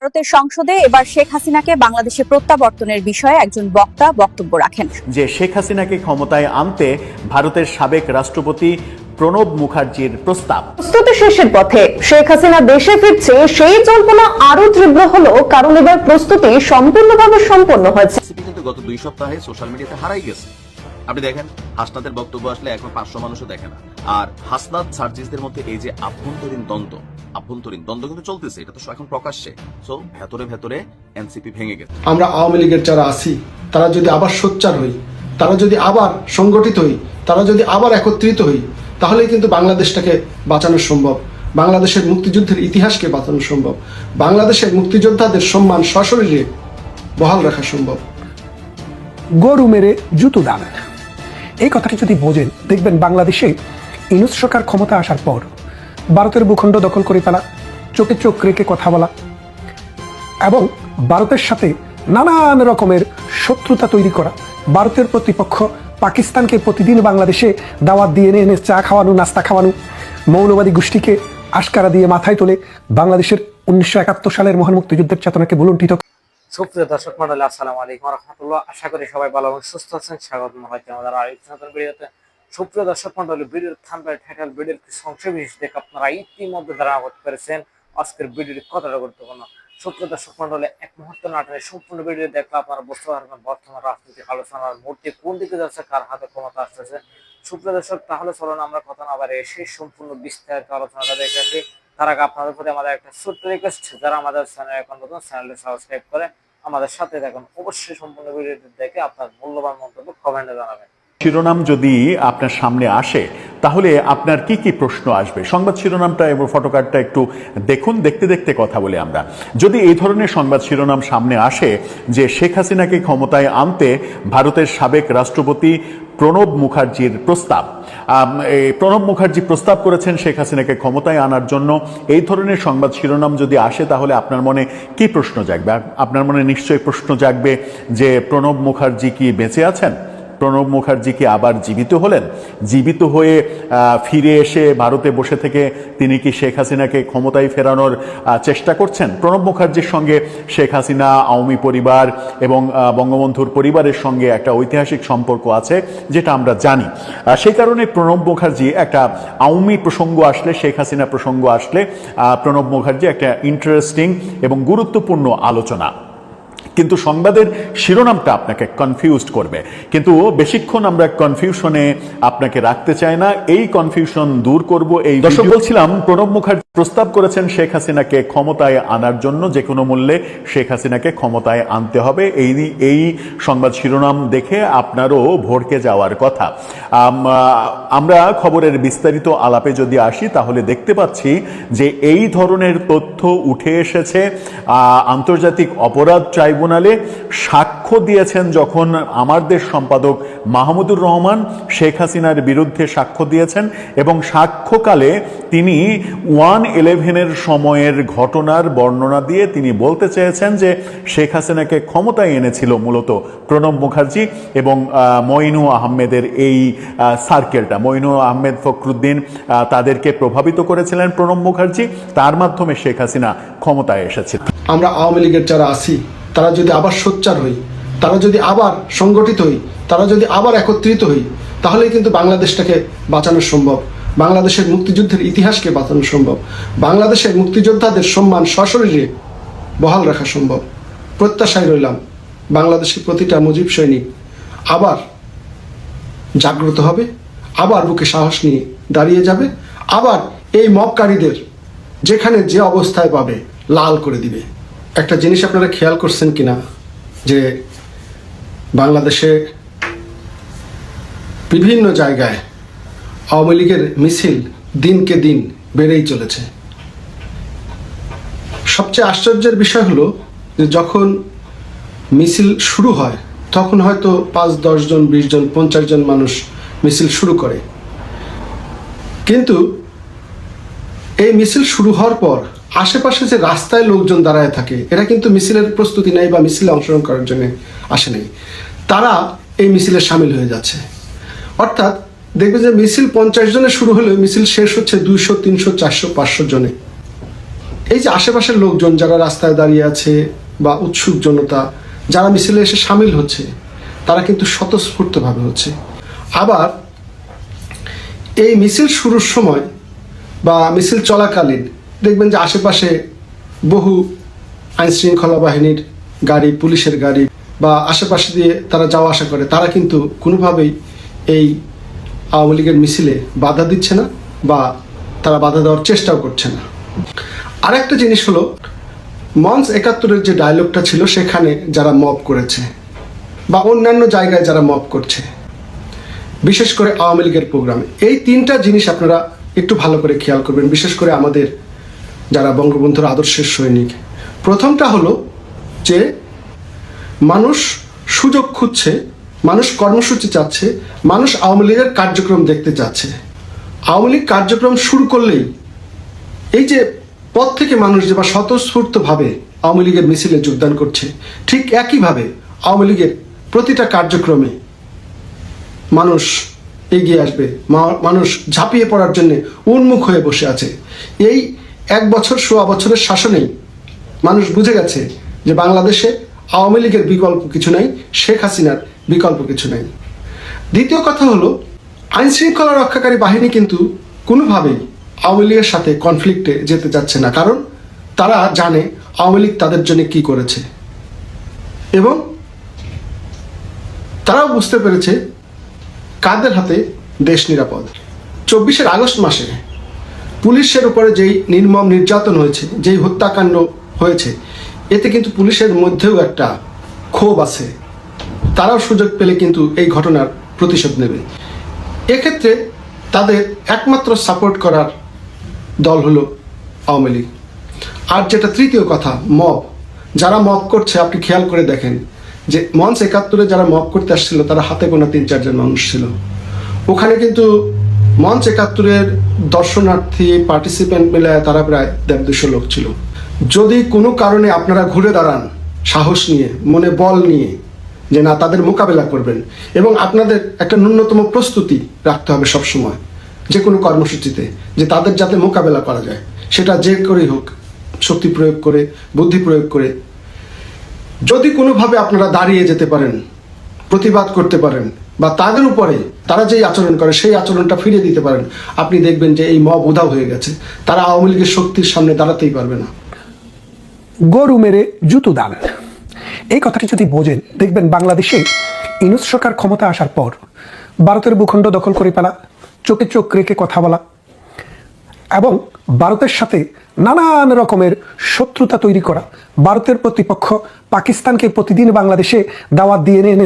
ভারতের সংসদে এবার শেখ হাসিনাকে বাংলাদেশে প্রত্যাবর্তনের বিষয়ে একজন বক্তা বক্তব্য রাখেন। যে শেখ হাসিনাকে ক্ষমতায় আনতে ভারতের সাবেক রাষ্ট্রপতি প্রণব মুখার্জির প্রস্তুতি শেষের পথে শেখ হাসিনা দেশে ফিরছে, সেই জল্পনা আরো তীব্র হলো কারণ এবার প্রস্তুতি সম্পূর্ণভাবে সম্পন্ন হয়েছে। কিন্তু গত 2 সপ্তাহে সোশ্যাল মিডিয়াতে হারাই গেছে। আপনি দেখেন হাসনাতের বক্তব্য আসলে এখন 500 মানুষও দেখে না। আর হাসনাত সার্জিসদের মধ্যে এই যে আভ্যন্তরীণ দ্বন্দ্ব কিন্তু চলতেছে, এটা তো এখন প্রকাশ্যে। সো ভেতরে ভেতরে এনসিপি ভেঙে গেছে। আমরা আওয়ামী লীগের যারা আছি তারা যদি আবার সোচ্চার হই, তারা যদি আবার সংগঠিত হই, তারা যদি আবার একত্রিত হই, তাহলেই কিন্তু বাংলাদেশটাকে বাঁচানো সম্ভব, বাংলাদেশের মুক্তিযুদ্ধের ইতিহাসকে বাঁচানো সম্ভব, বাংলাদেশের মুক্তিযোদ্ধাদের সম্মান সশরীরে বহাল রাখা সম্ভব। গরু মেরে জুতো দান, এই কথাটি যদি বোঝেন, দেখবেন বাংলাদেশে ইউনূস সরকার ক্ষমতা আসার পর ভারতের ভূখণ্ড দখল করে ফেলা, চোখে চোখ রেখে কথা বলা এবং ভারতের সাথে নানান রকমের শত্রুতা তৈরি করা, ভারতের প্রতিপক্ষ পাকিস্তানকে প্রতিদিন বাংলাদেশে দাওয়াত দিয়ে এনে চা খাওয়ানো, নাস্তা খাওয়ানো, মৌলবাদী গোষ্ঠীকে আশকারা দিয়ে মাথায় তোলে বাংলাদেশের 1971 সালের মহান মুক্তিযুদ্ধের চেতনাকে ভুলুণ্ঠিত। সুপ্রিয় দর্শক মন্ডলী, আসসালামু আলাইকুম ওয়া রাহমাতুল্লাহ। আশা করি সবাই ভালো এবং সুস্থ আছেন। স্বাগতম হচ্ছে আমাদের আরেকটি নতুন ভিডিওতে। সুপ্রিয় দর্শক মন্ডলী, ভিডিওর থাম্বনেল, টাইটেল, ভিডিওর কিছু অংশ বিশেষ দেখে আপনারা ইতিমধ্যে ধারণা করতে পেরেছেন আজকের ভিডিওটি কতটা গুরুত্বপূর্ণ। সুপ্রিয় দর্শক মন্ডলী, এক মুহূর্ত নাটনে সম্পূর্ণ ভিডিও দেখলে আপনারা বুঝতে পারবেন বর্তমান রাজনৈতিক আলোচনার মুহূর্তে কোন দিকে যাচ্ছে, কার হাতে ক্ষমতা আসতেছে। সুপ্রিয় দর্শক, তাহলে চলুন আমরা কথা না বাড়িয়ে সেই সম্পূর্ণ বিস্তারিত আলোচনাটা দেখে আসি। তার আগে আপনাদের প্রতি আমাদের একটা ছোট্ট রিকোয়েস্ট, যারা আমাদের চ্যানেল এখন নতুন, চ্যানেলটি সাবস্ক্রাইব করে আমাদের সাথে দেখুন। অবশ্যই সম্পূর্ণ ভিডিওটি দেখে আপনার মূল্যবান মন্তব্য কমেন্টে জানাবেন। শিরোনাম যদি আপনার সামনে আসে তাহলে আপনার কি কি প্রশ্ন আসবে? সংবাদ শিরোনামটা এবং ফটোকার্ডটা একটু দেখুন, দেখতে দেখতে কথা বলে আমরা। যদি এই ধরনের সংবাদ শিরোনাম সামনে আসে যে শেখ হাসিনাকে ক্ষমতায় আনতে ভারতের সাবেক রাষ্ট্রপতি প্রণব মুখার্জির প্রস্তাব, প্রণব মুখার্জি প্রস্তাব করেছেন শেখ হাসিনাকে ক্ষমতায় আনার জন্য, এই ধরনের সংবাদ শিরোনাম যদি আসে তাহলে আপনার মনে কি প্রশ্ন জাগবে? আপনার মনে নিশ্চয়ই প্রশ্ন জাগবে যে প্রণব মুখার্জি কি বেঁচে আছেন? প্রণব মুখার্জি কি আবার জীবিত হলেন? জীবিত হয়ে ফিরে এসে ভারতে বসে থেকে তিনি কি শেখ হাসিনাকে ক্ষমতায় ফেরানোর চেষ্টা করছেন? প্রণব মুখার্জির সঙ্গে শেখ হাসিনা, আওয়ামী পরিবার এবং বঙ্গবন্ধুর পরিবারের সঙ্গে একটা ঐতিহাসিক সম্পর্ক আছে, যেটা আমরা জানি। সেই কারণে প্রণব মুখার্জি একটা আওয়ামী প্রসঙ্গ আসলে, শেখ হাসিনা প্রসঙ্গ আসলে প্রণব মুখার্জি একটা ইন্টারেস্টিং এবং গুরুত্বপূর্ণ আলোচনা। কিন্তু সংবাদের শিরোনামটা আপনাকে কনফিউজড করবে, কিন্তু বেশিক্ষণ আমরা কনফিউশনে আপনাকে রাখতে চাই না। এই কনফিউশন দূর করব এই দর্শক। বলছিলাম, প্রণব মুখার্জি প্রস্তাব করেছেন শেখ হাসিনাকে ক্ষমতায় আনার জন্য, যে কোনো মূল্যে শেখ হাসিনাকে ক্ষমতায় আনতে হবে। এই সংবাদ শিরোনাম দেখে আপনারও ভড়কে যাওয়ার কথা। আমরা খবরের বিস্তারিত আলাপে যদি আসি তাহলে দেখতে পাচ্ছি যে এই ধরনের তথ্য উঠে এসেছে আন্তর্জাতিক অপরাধ ট্রাইব্যুনালে। সাক্ষ্য দিয়েছেন যখন আমার দেশ সম্পাদক মাহমুদুর রহমান শেখ হাসিনার বিরুদ্ধে সাক্ষ্য দিয়েছেন, এবং সাক্ষ্যকালে তিনি 1/11 সময়ের ঘটনার বর্ণনা দিয়ে তিনি বলতে চেয়েছেন যে শেখ হাসিনাকে ক্ষমতায় এনেছিল মূলত প্রণব মুখার্জি এবং মঈনু আহমেদের এই সার্কেলটা। মঈনু আহমেদ, ফখরুদ্দিন, তাদেরকে প্রভাবিত করেছিলেন প্রণব মুখার্জি, তার মাধ্যমে শেখ হাসিনা ক্ষমতায় এসেছিল। আমরা আওয়ামী লীগের যারা আছি তারা যদি আবার সোচ্চার হই, তারা যদি আবার সংগঠিত হই, তারা যদি আবার একত্রিত হই, তাহলেই কিন্তু বাংলাদেশটাকে বাঁচানো সম্ভব, বাংলাদেশের মুক্তিযুদ্ধের ইতিহাসকে বাঁচানো সম্ভব, বাংলাদেশের মুক্তিযোদ্ধাদের সম্মান সশরীরে বহাল রাখা সম্ভব। প্রত্যাশায় রইলাম বাংলাদেশের প্রতিটা মুজিব সৈনিক আবার জাগ্রত হবে, আবার বুকে সাহস নিয়ে দাঁড়িয়ে যাবে, আবার এই মবকারীদের যেখানে যে অবস্থায় পাবে লাল করে দিবে। একটা জিনিস আপনারা খেয়াল করছেন কিনা যে বাংলাদেশে বিভিন্ন জায়গায় আওয়ামী লীগের মিছিল দিনকে দিন বেড়েই চলেছে। সবচেয়ে আশ্চর্যের বিষয় হলো যে যখন মিছিল শুরু হয় তখন হয়তো 5-10 জন, 20 জন, 50 জন মানুষ মিছিল শুরু করে, কিন্তু এই মিছিল শুরু হওয়ার পর আশেপাশে যে রাস্তায় লোকজন দাঁড়ায় থাকে, এরা কিন্তু মিছিলের প্রস্তুতি নেই বা মিছিলে অংশগ্রহণ করার জন্য আসে নাই, তারা এই মিছিলে সামিল হয়ে যাচ্ছে। অর্থাৎ দেখবে যে মিছিল 50 জনে শুরু হলেও মিছিল শেষ হচ্ছে 200, 300, 400, 500 জনে। এই যে আশেপাশের লোকজন যারা রাস্তায় দাঁড়িয়ে আছে বা উৎসুক জনতা যারা মিছিলে এসে সামিল হচ্ছে, তারা কিন্তু স্বতঃস্ফূর্তভাবে হচ্ছে। আবার এই মিছিল শুরুর সময় বা মিছিল চলাকালীন দেখবেন যে আশেপাশে বহু আইনশৃঙ্খলা বাহিনীর গাড়ি, পুলিশের গাড়ি বা আশেপাশে দিয়ে তারা যাওয়া আসা করে, তারা কিন্তু কোনোভাবেই এই আওয়ামী লীগের মিছিলে বাধা দিচ্ছে না বা তারা বাধা দেওয়ার চেষ্টাও করছে না। আরেকটা জিনিস হলো, মঞ্চ ৭১-এর যে ডায়লগটা ছিল সেখানে যারা মব করেছে বা অন্যান্য জায়গায় যারা মব করছে, বিশেষ করে আওয়ামী লীগের প্রোগ্রামে, এই তিনটা জিনিস আপনারা একটু ভালো করে খেয়াল করবেন, বিশেষ করে আমাদের যারা বঙ্গবন্ধুর আদর্শের সৈনিক। প্রথমটা হলো যে মানুষ সুযোগ খুঁজছে, মানুষ কর্মসূচি চাচ্ছে, মানুষ আওয়ামী লীগের কার্যক্রম দেখতে চাচ্ছে। আওয়ামী লীগ কার্যক্রম শুরু করলেই এই যে পথ থেকে মানুষ যে বা স্বতঃস্ফূর্তভাবে আওয়ামী লীগের মিছিলে যোগদান করছে, ঠিক একইভাবে আওয়ামী লীগের প্রতিটা কার্যক্রমে মানুষ এগিয়ে আসবে, মানুষ ঝাঁপিয়ে পড়ার জন্য উন্মুখ হয়ে বসে আছে। এই 1 বছর সোয়া বছরের শাসনেই মানুষ বুঝে গেছে যে বাংলাদেশে আওয়ামী লীগের বিকল্প কিছু নাই, শেখ হাসিনার বিকল্প কিছু নাই। দ্বিতীয় কথা হলো, আইন শৃঙ্খলা রক্ষাকারী বাহিনী কিন্তু কোনোভাবেই আওয়ামী লীগের সাথে কনফ্লিক্টে যেতে যাচ্ছে না, কারণ তারা জানে আওয়ামী লীগ তাদের জন্য কি করেছে এবং তারাও বুঝতে পেরেছে কাদের হাতে দেশ নিরাপদ। 24 আগস্ট মাসে পুলিশের উপরে যেই নির্মম নির্যাতন হয়েছে, যেই হত্যাকাণ্ড হয়েছে, এতে কিন্তু পুলিশের মধ্যেও একটা ক্ষোভ আছে, তারাও সুযোগ পেলে কিন্তু এই ঘটনার প্রতিশোধ নেবে। এক্ষেত্রে তাদের একমাত্র সাপোর্ট করার দল হলো আওয়ামী লীগ। আর যেটা তৃতীয় কথা, মব, যারা মব করছে, আপনি খেয়াল করে দেখেন যে মঞ্চ ৭১-এ যারা মব করতে আসছিল তারা হাতে গোনা ৩-৪ জন মানুষ ছিল। ওখানে কিন্তু মঞ্চ ৭১-এর দর্শনার্থী পার্টিসিপেন্ট মিলে তারা প্রায় ১৫০ লোক ছিল। যদি কোনো কারণে আপনারা ঘুরে দাঁড়ান সাহস নিয়ে, মনে বল নিয়ে যে না তাদের মোকাবেলা করবেন, এবং আপনাদের একটা ন্যূনতম প্রস্তুতি রাখতে হবে সবসময় যে কোনো কর্মসূচিতে, যে তাদের যাতে মোকাবেলা করা যায়, সেটা যে করেই হোক, শক্তি প্রয়োগ করে, বুদ্ধি প্রয়োগ করে। যদি কোনোভাবে আপনারা দাঁড়িয়ে যেতে পারেন, প্রতিবাদ করতে পারেন বা তাদের উপরে তারা যেই আচরণ করে সেই আচরণটা ফিরিয়ে দিতে পারেন, আপনি দেখবেন যে এই মব উধাও হয়ে গেছে, তারা আওয়ামী লীগের শক্তির সামনে দাঁড়াতেই পারবে না। গরু মেরে জুতো দান, এই কথাটি যদি বোঝেন, দেখবেন বাংলাদেশে ইউনূস সরকার ক্ষমতা আসার পর ভারতের ভূখণ্ড দখল করে ফেলা, চোখে চোখ রেখে কথা বলা এবং ভারতের সাথে নানান রকমের শত্রুতা তৈরি করা, ভারতের প্রতিপক্ষ পাকিস্তানকে প্রতিদিন বাংলাদেশে দাওয়াত দিয়ে এনে